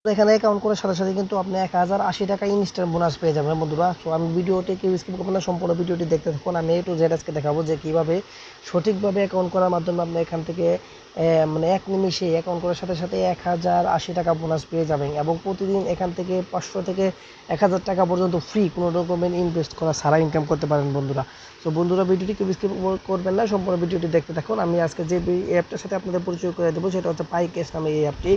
এখানে অ্যাকাউন্ট করার সাথে সাথে কিন্তু আপনি 1080 টাকা ইনস্ট্যান্ট বোনাস পেয়ে যাবেন বন্ধুরা। সো আমি ভিডিওটি কেউ স্কিপ করবেন না, সম্পূর্ণ ভিডিওটি দেখতে থাকুন। আমি A to Z আজকে দেখাবো যে কীভাবে সঠিকভাবে অ্যাকাউন্ট করার মাধ্যমে আপনি এখান থেকে মানে এক নিমিষে অ্যাকাউন্ট করার সাথে সাথে 1080 টাকা বোনাস পেয়ে যাবেন এবং প্রতিদিন এখান থেকে 500 থেকে 1000 টাকা পর্যন্ত ফ্রি কোনো রকমের ইনভেস্ট করা ছাড়া ইনকাম করতে পারেন বন্ধুরা। তো বন্ধুরা ভিডিওটি কেউ স্কিপ করবেন না, সম্পূর্ণ ভিডিওটি দেখতে থাকুন। আমি আজকে যে অ্যাপটার সাথে আপনাদের পরিচয় করে দেবো সেটা হচ্ছে পাইকেশ নামে এই অ্যাপটি।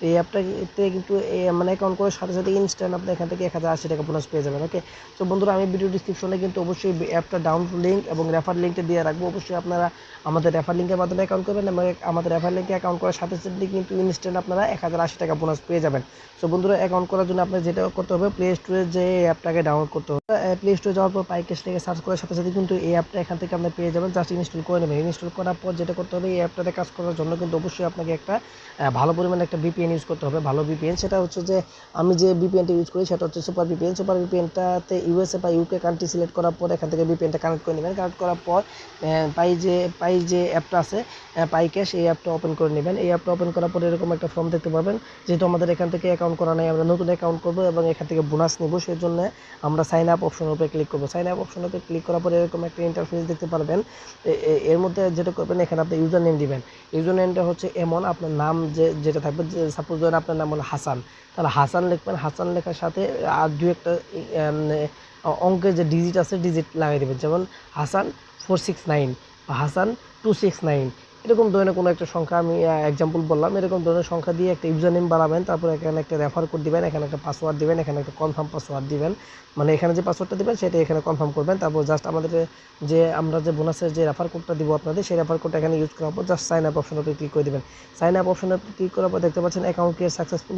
এই অ্যাপটাতে কিন্তু মানে অ্যাকাউন্ট করার সাথে সাথে ইনস্ট্যান্ট আপনি এখান থেকে 1080 টাকা বোনাস পেয়ে যাবেন। ওকে, তো বন্ধুরা আমি ভিডিও ডিসক্রিপশনে কিন্তু অবশ্যই অ্যাপটা ডাউনলোড লিঙ্ক এবং রেফার লিঙ্কটা দিয়ে রাখবো। অবশ্যই আপনারা আমাদের রেফার লিঙ্কের মাধ্যমে অ্যাকাউন্ট করবেন এবং আমাদের রেফার লিঙ্কে অ্যাকাউন্ট করার সাথে সাথে কিন্তু ইনস্ট্যান্ট আপনারা 1080 টাকা বোনাস পেয়ে যাবেন। সো বন্ধুরা অ্যাকাউন্ট করার জন্য আপনার যেটা করতে হবে, প্লে স্টোরে যে অ্যাপটাকে ডাউনলোড করতে হবে। প্লে স্টোরে যাওয়ার পর পাইকেশ থেকে সার্চ করার সাথে সাথে কিন্তু এই অ্যাপটা এখান থেকে আপনি পেয়ে যাবেন। জাস্ট ইনস্টল করে নেবেন। ইনস্টল করার পর যেটা করতে হবে, এই অ্যাপটাতে কাজ করার জন্য কিন্তু অবশ্যই আপনাকে একটা ভালো পরিমাণে একটা ভিপিএন ইউজ করতে হবে। ভালো ভিপিএন, সেটা হচ্ছে যে আমি যে ভিপিএনটা ইউজ করি সেটা হচ্ছে সুপার ভিপিএন। সুপার ভিপিএনটাতে ইউএসএ বা ইউকে কান্ট্রি সিলেক্ট করার পর এখান থেকে ভিপিএনটা কানেক্ট করে নেবেন। কানেক্ট করার পর পাই যে অ্যাপটা আছে পাইকেশ, এই অ্যাপটা ওপেন করে নেবেন। এই অ্যাপটা ওপেন করার পর এরকম একটা ফর্ম দেখতে পাবেন। যেহেতু আমাদের এখান থেকে অ্যাকাউন্ট করা নেই, আমরা নতুন অ্যাকাউন্ট করবো এবং এখান থেকে বোনাস নিব, সেই জন্য আমরা সাইন আপ অপশনের উপরে ক্লিক করবো। সাইন আপ অপশনের উপরে ক্লিক করার পর এরকম একটা ইন্টারফেস দেখতে পারবেন। এর মধ্যে যেটা করবেন, এখানে আপনি ইউজার নেম দিবেন। ইউজার নেমটা হচ্ছে এমন আপনার নাম যেটা থাকবে, যে সাপোজ ধরেন আপনার নাম হলো হাসান, তাহলে হাসান লিখবেন। হাসান লেখার সাথে আর দু একটা অঙ্কের যে ডিজিট আছে ডিজিট লাগিয়ে দেবেন, যেমন হাসান 469 বা হাসান 269, এরকম ধরনের কোনো একটা সংখ্যা আমি এক্সাম্পল বললাম। এরকম ধরনের সংখ্যা দিয়ে একটা ইউজার নেম বানাবেন। তারপর এখানে একটা রেফার কোড দিবেন, এখানে একটা পাসওয়ার্ড দিবেন, এখানে একটা কনফার্ম পাসওয়ার্ড দিবেন। মানে এখানে যে পাসওয়ার্ডটা দিবেন সেটা এখানে কনফার্ম করবেন। তারপর জাস্ট আমাদের যে আমরা যে বোনাসের যে রেফার কোডটা দিব আপনাদের, সেই রেফার কোডটা এখানে ইউজ করার পর জাস্ট সাইন আপ অপশনের উপরে ক্লিক করে দেবেন। সাইন আপ অপশনের উপরে ক্লিক করার পর দেখতে পাচ্ছেন অ্যাকাউন্ট ক্রিয়েট সাকসেসফুল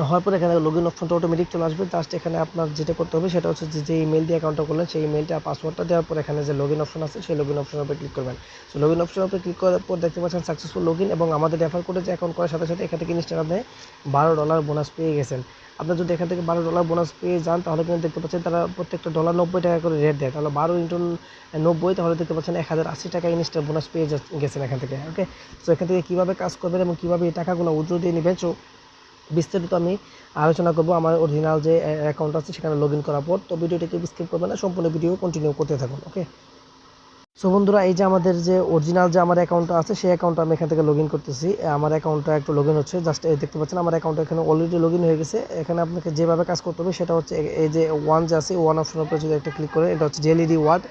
হওয়ার পর এখানে লগইন অপশনটা অটোমেটিক চলে আসবে। জাস্ট এখানে আপনার যেটা করতে হবে সেটা হচ্ছে যে ইমেল দিয়ে অ্যাকাউন্টটা করলেন, সেই ইমেলটা পাসওয়ার্ডটা দেওয়ার পর এখানে যে লগইন অপশন আছে সেই লগইন অপশনের উপরে ক্লিক করবেন। সো লগইন অপশনের উপরে ক্লিক করার পর দেখতে পাচ্ছেন সাকসেসফুল লগইন এবং আমাদের রেফার কোডে যে অ্যাকাউন্ট করার সাথে সাথে এখান থেকে ইনস্ট্যান্ট আপনি $12 বোনাস পেয়ে গেছেন। আপনার যদি এখান থেকে $12 বোনাস পেয়ে যান, তাহলে কিন্তু দেখতে পাচ্ছেন তারা প্রত্যেকটা ডলার 90 টাকা করে রেট দেয়। তাহলে 12 ইন্টু 90, তাহলে দেখতে পাচ্ছেন 1080 টাকা ইনস্ট্যান্ট বোনাস পেয়ে গেছেন এখান থেকে। ওকে, সো এখান থেকে কীভাবে কাজ করবেন এবং কীভাবে এই টাকাগুলো উইথড্র দিয়ে নেবেন, সো বিস্তারিত আমি আলোচনা করবো আমার অরিজিনাল যে অ্যাকাউন্ট আছে সেখানে লগইন করার পর। তো ভিডিওটিকে স্কিপ করবেন না, সম্পূর্ণ ভিডিও কন্টিনিউ করতে থাকুন। ওকে, সো বন্ধুরা এই যে আমাদের যে অরিজিনাল যে আমার অ্যাকাউন্টটা আছে সেই অ্যাকাউন্টটা আমি এখান থেকে লগইন করতেছি। আমার অ্যাকাউন্টটা একটু লগইন হচ্ছে, জাস্ট দেখতে পাচ্ছেন আমার অ্যাকাউন্টটা এখানে অলরেডি লগইন হয়ে গেছে। এখানে আপনাকে যেভাবে কাজ করতে হবে সেটা হচ্ছে এই যে ওয়ান যে আছে, ওয়ান অপশনের উপরে যদি একটা ক্লিক করেন, এটা হচ্ছে ডেইলি রিওয়ার্ড।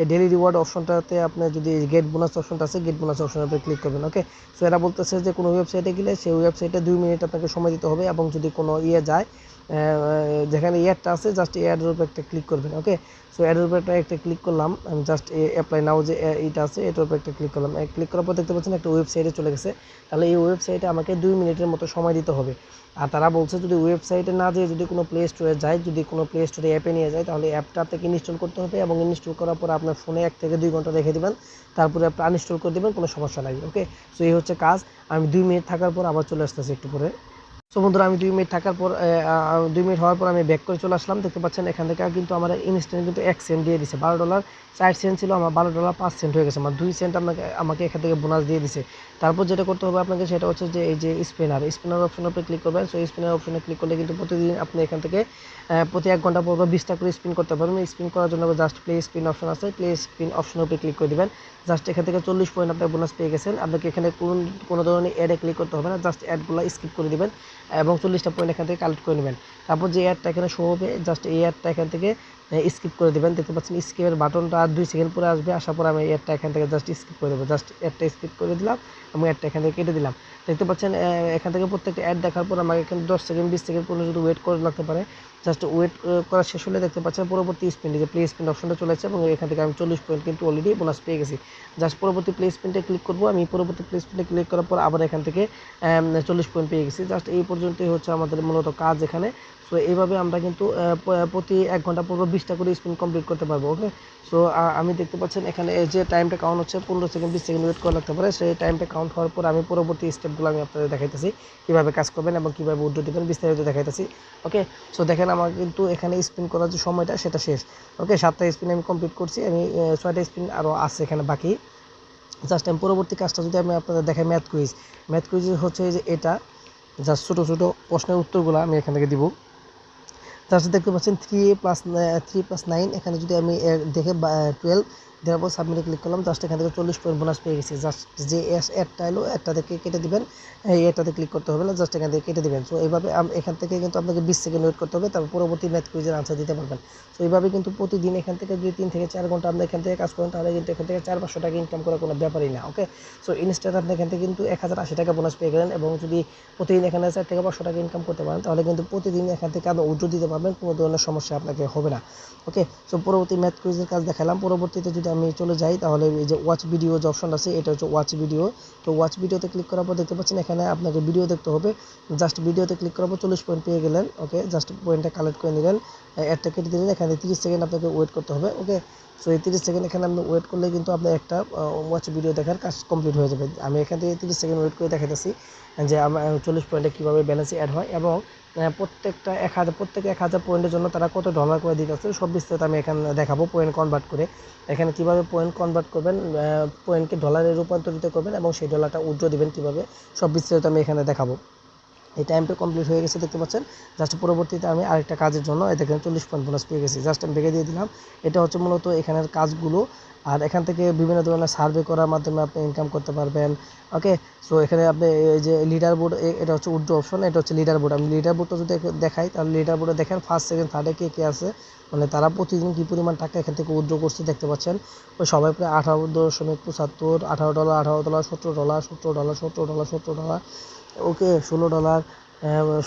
এই ডেইলি রিওয়ার্ড অপশনটাতে আপনি যদি গেট বোনাস অপশনটা আছে, গেট বোনাস অপশনের উপরে ক্লিক করবেন। ওকে, সো এরা বলতেছে যে কোনো ওয়েবসাইটে গেলে সেই ওয়েবসাইটে 2 মিনিট আপনাকে সময় দিতে হবে এবং যদি কোনো যায় যেখানে অ্যাডটা আছে জাস্ট অ্যাডের উপরে একটা ক্লিক করবেন। ওকে, সো অ্যাডের উপরে একটা ক্লিক করলাম, আমি জাস্ট অ্যাপ্লাই নাও যে এইটা আছে এটার উপরে একটা ক্লিক করলাম। ক্লিক করার পর দেখতে পাচ্ছেন একটা ওয়েবসাইটে চলে গেছে। তাহলে এই ওয়েবসাইটে আমাকে 2 মিনিটের মতো সময় দিতে হবে। আর তারা বলছে যদি ওয়েবসাইটে না যেয়ে যদি কোনো প্লে স্টোরে যায়, যদি কোনো প্লে স্টোরে অ্যাপে নিয়ে যায়, তাহলে অ্যাপটা আপনাকে ইনস্টল করতে হবে এবং ইনস্টল করার পর আপনার ফোনে 1 থেকে 2 ঘন্টা রেখে দেবেন, তারপরে আপনি আনইনস্টল করে দেবেন, কোনো সমস্যা নাই। ওকে, সো এই হচ্ছে কাজ। আমি 2 মিনিট থাকার পর আবার চলে আসতেছি একটু পরে। সো বন্ধুরা আমি 2 মিনিট থাকার পর 2 মিনিট হওয়ার পর আমি ব্যাক করে চলে আসলাম। দেখতে পাচ্ছেন এখান থেকে কিন্তু আমার ইনস্ট্যান্ট কিন্তু 1 সেন্ট দিয়ে দিছে। $12.60 ছিল, আমার $12.05 হয়ে গেছে। আমার 2 সেন্ট আমাকে এখান থেকে বোনাস দিয়ে দিছে। তারপর যেটা করতে হবে আপনাকে সেটা হচ্ছে যে এই যে স্পিনার অপশনের উপরে ক্লিক করবেন। সো স্পিনার অপশনে ক্লিক করলে কিন্তু প্রতিদিন আপনি এখান থেকে প্রতি 1 ঘন্টা পর 20টা করে স্পিন করতে পারবেন। স্পিন করার জন্য জাস্ট প্লে স্পিন অপশন আছে, প্লে স্পিন অপশনের উপরে ক্লিক করে দিবেন। জাস্ট এখান থেকে 40 পয়েন্ট আপনি বোনাস পেয়ে গেছেন। আপনাকে এখানে কোনো ধরনের অ্যাডে ক্লিক করতে হবে না, জাস্ট অ্যাডগুলো স্কিপ করে দিবেন এবং 40টা পয়েন্ট এখান থেকে কালেক্ট করে নেবেন। তারপর যে অ্যাডটা এখানে শো হবে, জাস্ট এই অ্যাডটা এখান থেকে স্কিপ করে দেবেন। দেখতে পাচ্ছেন স্কিপের বাটনটা আর 2 সেকেন্ড পরে আসবে, আসার পর আমি অ্যাডটা এখান থেকে জাস্ট স্কিপ করে দেবো। জাস্ট অ্যাডটা স্কিপ করে দিলাম এবং অ্যাডটা এখান থেকে কেটে দিলাম। দেখতে পাচ্ছেন এখান থেকে প্রত্যেকটা অ্যাড দেখার পর আমাকে এখানে 10 সেকেন্ড 20 সেকেন্ড পর্যন্ত যদি ওয়েট করে লাগতে পারে। জাস্ট ওয়েট করা শেষ হলে দেখতে পাচ্ছেন পরবর্তী স্পিন, যে প্লে স্পিন অপশনটা চলে আসছে এবং এখান থেকে আমি 40 পয়েন্ট কিন্তু অলরেডি বোনাস পেয়ে গেছি। জাস্ট পরবর্তী প্লে স্পিনটা ক্লিক করবো। আমি পরবর্তী প্লে স্পিনটা ক্লিক করার পর আবার এখান থেকে 40 পয়েন্ট পেয়ে গেছি। জাস্ট এই পর্যন্তই হচ্ছে আমাদের মূলত কাজ এখানে। সো এইভাবে আমরা কিন্তু প্রতি 1 ঘন্টা পর 20টা করে স্পিন কমপ্লিট করতে পারবো। ওকে, সো আমি দেখতে পাচ্ছেন এখানে যে টাইমটা কাউন্ট হচ্ছে 15 সেকেন্ড 20 সেকেন্ড ওয়েট করা লাগতে পারে। সেই টাইমটা কাউন্ট হওয়ার পর আমি পরবর্তী স্টেপগুলো আমি আপনাদের দেখাইতেছি, কীভাবে কাজ করবেন এবং কীভাবে উইথড্র দেবেন বিস্তারিত দেখাইতেছি। ওকে, সো দেখেন আমার কিন্তু এখানে স্পিন করার যে সময়টা সেটা শেষ। ওকে, 7টা স্পিন আমি কমপ্লিট করছি, আমি 6টা স্পিন আরও আছে এখানে বাকি। জাস্ট আমি পরবর্তী কাজটা যদি আমি আপনাদের দেখাই, ম্যাথ কুইজ হচ্ছে যে এটা জাস্ট ছোটো ছোটো প্রশ্নের উত্তরগুলো আমি এখান থেকে দিব। জাস্ট দেখতে পাচ্ছেন 3+9, এখানে যদি আমি দেখে 12 দেওয়ার পর সাবমিটে ক্লিক করলাম, জাস্ট এখান থেকে 40 পয়েন্ট বোনাস পেয়ে গেছি। জাস্ট যে একটা এলো একটা থেকে কেটে দিবেন, এই এটাতে ক্লিক করতে হবে না, জাস্ট এখান থেকে কেটে দিবেন। সো এইভাবে এখান থেকে কিন্তু আপনাকে 20 সেকেন্ড ওয়েট করতে হবে, তারপর পরবর্তী ম্যাথ কুইজের আনসার দিতে পারবেন। সো এইভাবে কিন্তু প্রতিদিন এখান থেকে যদি 3 থেকে 4 ঘন্টা আপনি এখান থেকে কাজ করেন, তাহলে কিন্তু এখান থেকে 400-500 টাকা ইনকাম করার কোনো ব্যাপারই না। ওকে, সো ইনস্ট্যান্ট আপনি এখান থেকে কিন্তু 1080 টাকা বোনাস পেয়ে গেলেন, এবং যদি প্রতিদিন এখানে 4 থেকে 500 টাকা ইনকাম করতে পারেন, তাহলে কিন্তু প্রতিদিন এখান থেকে আপনি উইথড্র দিতে পারবেন, কোনো ধরনের সমস্যা আপনাকে হবে না। ওকে, সো পরবর্তী ম্যাথ কুইজের কাজ দেখালাম। পরবর্তীতে যদি আমি চলে যাই, তাহলে এই যে ওয়াচ ভিডিও যে অপশন আছে, এটা হচ্ছে ওয়াচ ভিডিও। তো ওয়াচ ভিডিওতে ক্লিক করার পর দেখতে পাচ্ছেন এখানে আপনাকে ভিডিও দেখতে হবে। জাস্ট ভিডিওতে ক্লিক করার পর 40 পয়েন্ট পেয়ে গেলেন। ওকে, জাস্ট পয়েন্টটা কালেক্ট করে নিলেন, একটা কেটে দিলেন, এখানে 30 সেকেন্ড আপনাকে ওয়েট করতে হবে। ওকে, সো এই 30 সেকেন্ড এখানে আপনি ওয়েট করলে কিন্তু আপনার একটা ওয়াচ ভিডিও দেখার কাজ কমপ্লিট হয়ে যাবে। আমি এখান থেকে 30 সেকেন্ড ওয়েট করে দেখাতেছি যে আমার 40 পয়েন্টে কীভাবে ব্যালেন্স অ্যাড হয়, এবং প্রত্যেকটা 1000 পয়েন্টের জন্য তারা কত ডলার করে দিতেছে সব বিস্তারিত আমি এখানে দেখাবো। পয়েন্ট কনভার্ট করে এখানে কীভাবে পয়েন্ট কনভার্ট করবেন, পয়েন্টকে ডলারে রূপান্তরিত করবেন, এবং সেই ডলারটা উইথড্র দিবেন কীভাবে, সব বিস্তারিত আমি এখানে দেখাবো। এই টাইমটা কমপ্লিট হয়ে গেছে দেখতে পাচ্ছেন। জাস্ট পরবর্তীতে আমি আরেকটা কাজের জন্য দেখেন 40 পয়েন্ট বোনাস পেয়ে গেছি, জাস্ট আমি ভেঙে দিয়ে দিলাম। এটা হচ্ছে মূলত এখানের কাজগুলো, আর এখান থেকে বিভিন্ন ধরনের সার্ভে করার মাধ্যমে আপনি ইনকাম করতে পারবেন। ওকে, সো এখানে আপনি এই যে লিডার বোর্ড, এটা হচ্ছে উইথড্র অপশন, এটা হচ্ছে লিডার বোর্ড। আমি লিডার বোর্ডটা যদি দেখাই, তাহলে লিডার বোর্ডে দেখেন ফার্স্ট সেকেন্ড থার্ডে কে কে আছে, মানে তারা প্রতিদিন কী পরিমাণ টাকা এখান থেকে উইথড্র করছে দেখতে পাচ্ছেন। ওই সবাই প্রায় 18.75, $18, $18, $17, $17, $17, $17, ওকে, $16,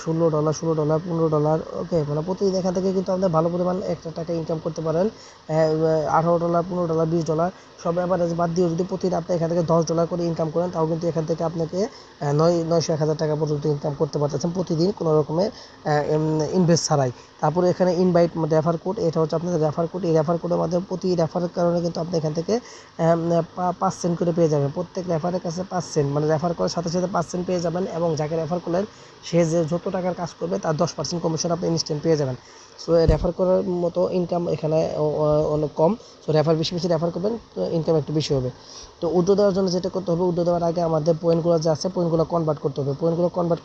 $16, $16, $15। ওকে, মানে প্রতিদিন এখান থেকে কিন্তু আপনার ভালো পরিমাণ একটা টাকা ইনকাম করতে পারেন। $18, $15, $20 সব অ্যাভারেজ বাদ দিয়ে যদি প্রতিদিন আপনি এখান থেকে $10 করে ইনকাম করেন, তাও কিন্তু এখান থেকে আপনাকে 900-1000 টাকা পর্যন্ত ইনকাম করতে পারতেছেন প্রতিদিন, কোনো রকমের ইনভেস্ট ছাড়াই। তারপরে এখানে ইনভাইট রেফার কোড, এটা হচ্ছে আপনাদের রেফার কোড। এই রেফার কোডের মাধ্যমে প্রতি রেফারের কারণে কিন্তু আপনি এখান থেকে 5 সেন্ট করে পেয়ে যাবেন। প্রত্যেক রেফারের কাছে 5 সেন্ট, মানে রেফার করার সাথে সাথে 5 সেন্ট পেয়ে যাবেন, এবং যাকে রেফার করলেন সে যে যত টাকার কাজ করবে তার 10% কমিশন আপনি ইনস্ট্যান্ট পেয়ে যাবেন। সো রেফার করার মতো ইনকাম এখানে অনেক কম। সো রেফার বেশি বেশি রেফার করবেন, তো ইনকাম একটু বেশি হবে। তো উইথড্র দেওয়ার জন্য যেটা করতে হবে, উইথড্র দেওয়ার আগে আমাদের পয়েন্টগুলো যে আছে পয়েন্টগুলো কনভার্ট করতে হবে। পয়েন্টগুলো কনভার্ট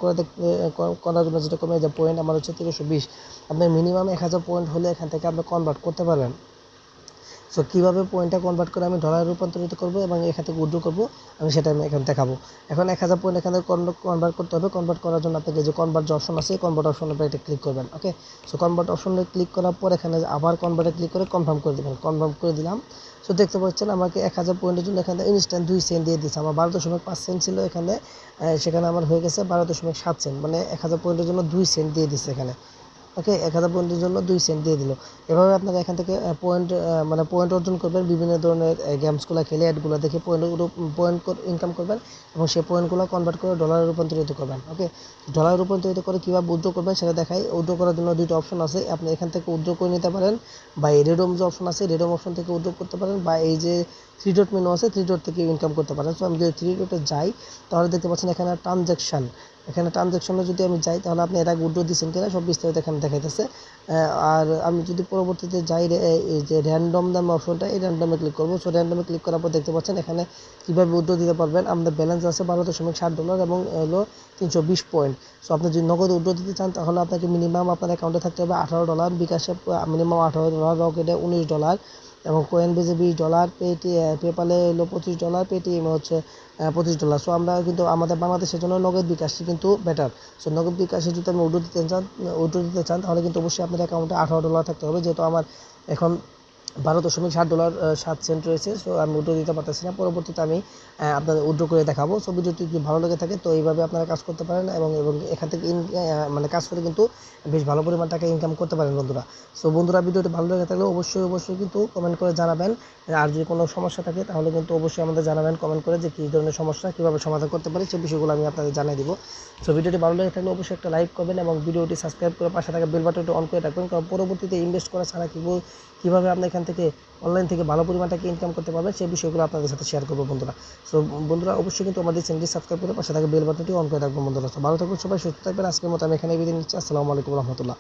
করার জন্য যেটা করবে, যে পয়েন্ট আমার হচ্ছে 320, আপনার মিনিমাম 1000 পয়েন্ট হলে এখান থেকে আপনি কনভার্ট করতে পারবেন। সো কীভাবে পয়েন্টটা কনভার্ট করে আমি ডলারে রূপান্তরিত করবো এবং এখান থেকে উইথড্র করবো, আমি সেটা আমি এখানে দেখাবো। এখন 1000 পয়েন্ট এখানে কনভার্ট করতে হবে। কনভার্ট করার জন্য আপনাকে যে কনভার্ট যে অপশন আছে, কনভার্ট অপশনের উপরে এটা ক্লিক করবেন। ওকে, সো কনভার্ট অপশনে ক্লিক করার পর এখানে আবার কনভার্টে ক্লিক করে কনফার্ম করে দেবেন। কনফার্ম করে দিলাম। সো দেখতে পাচ্ছেন আমাকে 1000 পয়েন্টের জন্য এখানে ইনস্ট্যান্ট 2 সেন্ট দিয়ে দিচ্ছে। আমার 12.5 সেন্ট ছিল এখানে, সেখানে আমার হয়ে গেছে 12.7 সেন্ট, মানে 1000 পয়েন্টের জন্য 2 সেন্ট দিয়ে দিচ্ছে এখানে। ওকে, 1000 পয়েন্টের জন্য 2 সেন্ট দিয়ে দিল। এভাবে আপনারা এখান থেকে মানে পয়েন্ট অর্জন করবেন, বিভিন্ন ধরনের গেমসগুলো খেলে অ্যাডগুলো দেখে পয়েন্ট ইনকাম করবেন, এবং সেই পয়েন্টগুলো কনভার্ট করে ডলারে রূপান্তরিত করবেন। ওকে, ডলারে রূপান্তরিত করে কীভাবে উইথড্র করবেন সেটা দেখাই। উইথড্র করার জন্য 2টা অপশন আছে, আপনি এখান থেকে উইথড্র করে নিতে পারেন, বা এই রেডম যে অপশন আছে রেডম অপশন থেকে উইথড্র করতে পারেন, বা এই যে 3 ডট মেনু আছে 3 ডট থেকে ইনকাম করতে পারেন। সো আমি যদি 3 ডটে যাই, তাহলে দেখতে পাচ্ছেন এখানে ট্রানজ্যাকশান, এখানে ট্রানজ্যাকশনে যদি আমি যাই, তাহলে আপনি এটা উইথড্র দিচ্ছেন কিনা সব বিস্তারিত এখানে দেখাইতেছে। আর আমি যদি পরবর্তীতে যাই, এই যে র্যান্ডম নাম অপশনটা, এই র্যান্ডমে ক্লিক করবো। সো র্যান্ডমে ক্লিক করার পর দেখতে পাচ্ছেন এখানে কীভাবে উইথড্র দিতে পারবেন। আমাদের ব্যালেন্স আছে $12.60 এবং হলো 320 পয়েন্ট। সো আপনি যদি নগদ উইথড্র দিতে চান, তাহলে আপনাকে মিনিমাম আপনার অ্যাকাউন্টে থাকতে হবে $18, বিকাশে মিনিমাম $18, রকেটে $19, এবং কয়েনবেজে $20, পেপালে হলো $25, পেটিএমে হচ্ছে $25। সো আমরা কিন্তু আমাদের বাংলাদেশের জন্য নগদ বিকাশটি কিন্তু বেটার। সো নগদ বিকাশে যদি আমি উইথড্র দিতে চান, তাহলে কিন্তু অবশ্যই আপনার অ্যাকাউন্টে $18 থাকতে হবে, যেহেতু আমার এখন $12.60 রয়েছে। সো আমি উইথড্র দিতে পারতেছি না। পরবর্তীতে আমি আপনাদের উইথড্র করে দেখাবো। সো ভিডিওটি যদি ভালো লেগে থাকে, তো এইভাবে আপনারা কাজ করতে পারেন, এবং এখান থেকে মানে কাজ করে কিন্তু বেশ ভালো পরিমাণ টাকা ইনকাম করতে পারেন বন্ধুরা। সো বন্ধুরা, ভিডিওটি ভালো লেগে থাকলে অবশ্যই কিন্তু কমেন্ট করে জানাবেন। আর যদি কোনো সমস্যা থাকে, তাহলে কিন্তু অবশ্যই আমাদের জানাবেন কমেন্ট করে, যে কী ধরনের সমস্যা কীভাবে সমাধান করতে পারি, সেই বিষয়গুলো আমি আপনাদের জানিয়ে দিব। সো ভিডিওটি ভালো লেগে থাকলে অবশ্যই একটা লাইক করবেন, এবং ভিডিওটি সাবস্ক্রাইব করে পাশে থাকা বেল বাটনটি অন করে রাখবেন, কারণ পরবর্তীতে ইনভেস্ট করা ছাড়া কীভাবে আপনি এখান থেকে অনলাইন থেকে ভালো পরিমাণ টাকা ইনকাম করতে পারবেন, সেই বিষয়গুলো আপনাদের সাথে শেয়ার করবো বন্ধুরা। সো বন্ধুরা, অবশ্যই কিন্তু আমাদের চ্যানেলটি সাবস্ক্রাইব করে পাশে থাকা বেল বাটনটি অন করে রাখবেন বন্ধুরা। তো ভালো থাকবেন সবাই, সুস্থ থাকবেন। আজকের মতো আমি এখানে বিদায় নিচ্ছি। আসসালামু আলাইকুম রহমতুল্লাহ।